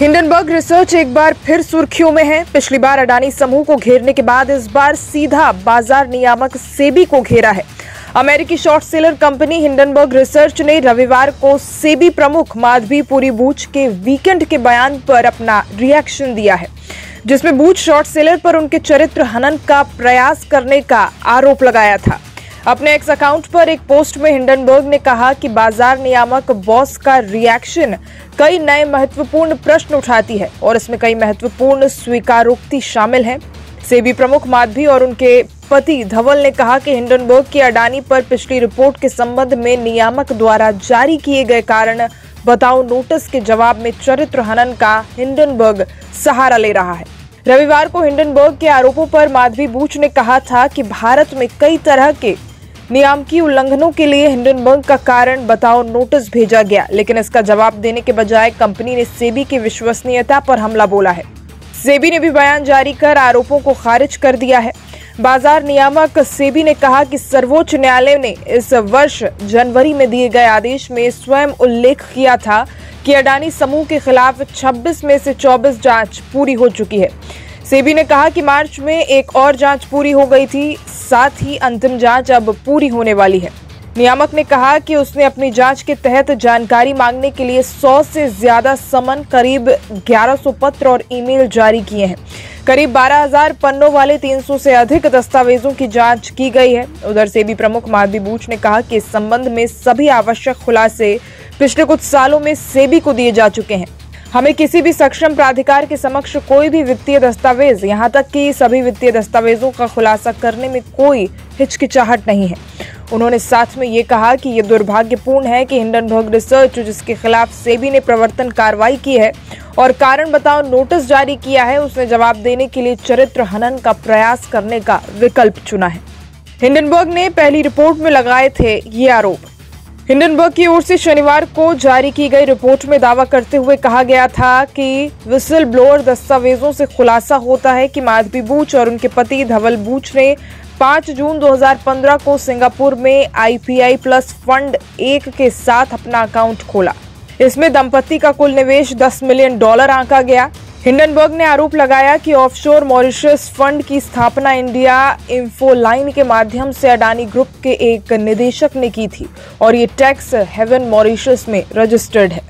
Hindenburg research एक बार फिर सुर्खियों में है। पिछली बार अडानी समूह को घेरने के बाद इस बार सीधा बाजार नियामक सेबी को घेरा है। अमेरिकी short seller company Hindenburg research ने रविवार को सेबी प्रमुख माधवी पुरी बूच के वीकेंड के बयान पर अपना रिएक्शन दिया है, जिसमें बूच शॉर्ट सेलर पर उनके चरित्र हनन का प्रयास करने का आरोप लगाया था। अपने एक्स अकाउंट पर एक पोस्ट में हिंडनबर्ग ने कहा कि बाजार नियामक बॉस का रिएक्शन कई नए महत्वपूर्ण प्रश्न उठाती है और इसमें कई महत्वपूर्ण स्वीकारोक्ति शामिल है। सेबी प्रमुख माधवी और उनके पति धवल ने कहा कि हिंडनबर्ग की अडानी पर पिछली रिपोर्ट के संबंध में नियामक द्वारा जारी किए गए कारण बताओ नोटिस के जवाब में चरित्र हनन का हिंडनबर्ग सहारा ले रहा है। रविवार को हिंडनबर्ग के आरोपों पर माधवी बूच ने कहा था कि भारत में कई तरह के नियामकीय उल्लंघनों के लिए हिंडनबर्ग का कारण बताओ नोटिस भेजा गया, लेकिन इसका जवाब देने के बजाय कंपनी ने सेबी की विश्वसनीयता पर हमला बोला है। सेबी ने भी बयान जारी कर आरोपों को खारिज कर दिया है। बाजार नियामक सेबी ने कहा कि सर्वोच्च न्यायालय ने इस वर्ष जनवरी में दिए गए आदेश में स्वयं उल्लेख किया था कि अडानी समूह के खिलाफ 26 में से 24 जांच पूरी हो चुकी है। सेबी ने कहा कि मार्च में एक और जांच पूरी हो गई थी, साथ ही अंतिम जांच अब पूरी होने वाली है। नियामक ने कहा कि उसने अपनी जांच के तहत जानकारी मांगने के लिए 100 से ज्यादा समन, करीब 1100 पत्र और ईमेल जारी किए हैं। करीब 12,000 पन्नों वाले 300 से अधिक दस्तावेजों की जांच की गई है। उधर सेबी प्रमुख माधवी बूच ने कहा कि इस संबंध में सभी आवश्यक खुलासे पिछले कुछ सालों में सेबी को दिए जा चुके हैं। हमें किसी भी सक्षम प्राधिकार के समक्ष कोई भी वित्तीय दस्तावेज, यहाँ तक कि सभी वित्तीय दस्तावेजों का खुलासा करने में कोई हिचकिचाहट नहीं है। उन्होंने साथ में ये कहा कि ये दुर्भाग्यपूर्ण है कि हिंडनबर्ग रिसर्च, जिसके खिलाफ सेबी ने प्रवर्तन कार्रवाई की है और कारण बताओ नोटिस जारी किया है, उसने जवाब देने के लिए चरित्र हनन का प्रयास करने का विकल्प चुना है। हिंडनबर्ग ने पहली रिपोर्ट में लगाए थे ये आरोप। हिंडनबर्ग की ओर से शनिवार को जारी की गई रिपोर्ट में दावा करते हुए कहा गया था कि विसल ब्लोअर दस्तावेजों से खुलासा होता है कि माधवी बूच और उनके पति धवल बूच ने 5 जून 2015 को सिंगापुर में IPI प्लस फंड 1 के साथ अपना अकाउंट खोला। इसमें दंपति का कुल निवेश $10 मिलियन आंका गया। हिंडनबर्ग ने आरोप लगाया कि ऑफशोर मॉरिशस फंड की स्थापना इंडिया इंफोलाइन के माध्यम से अडानी ग्रुप के एक निदेशक ने की थी और ये टैक्स हेवन मॉरिशस में रजिस्टर्ड है।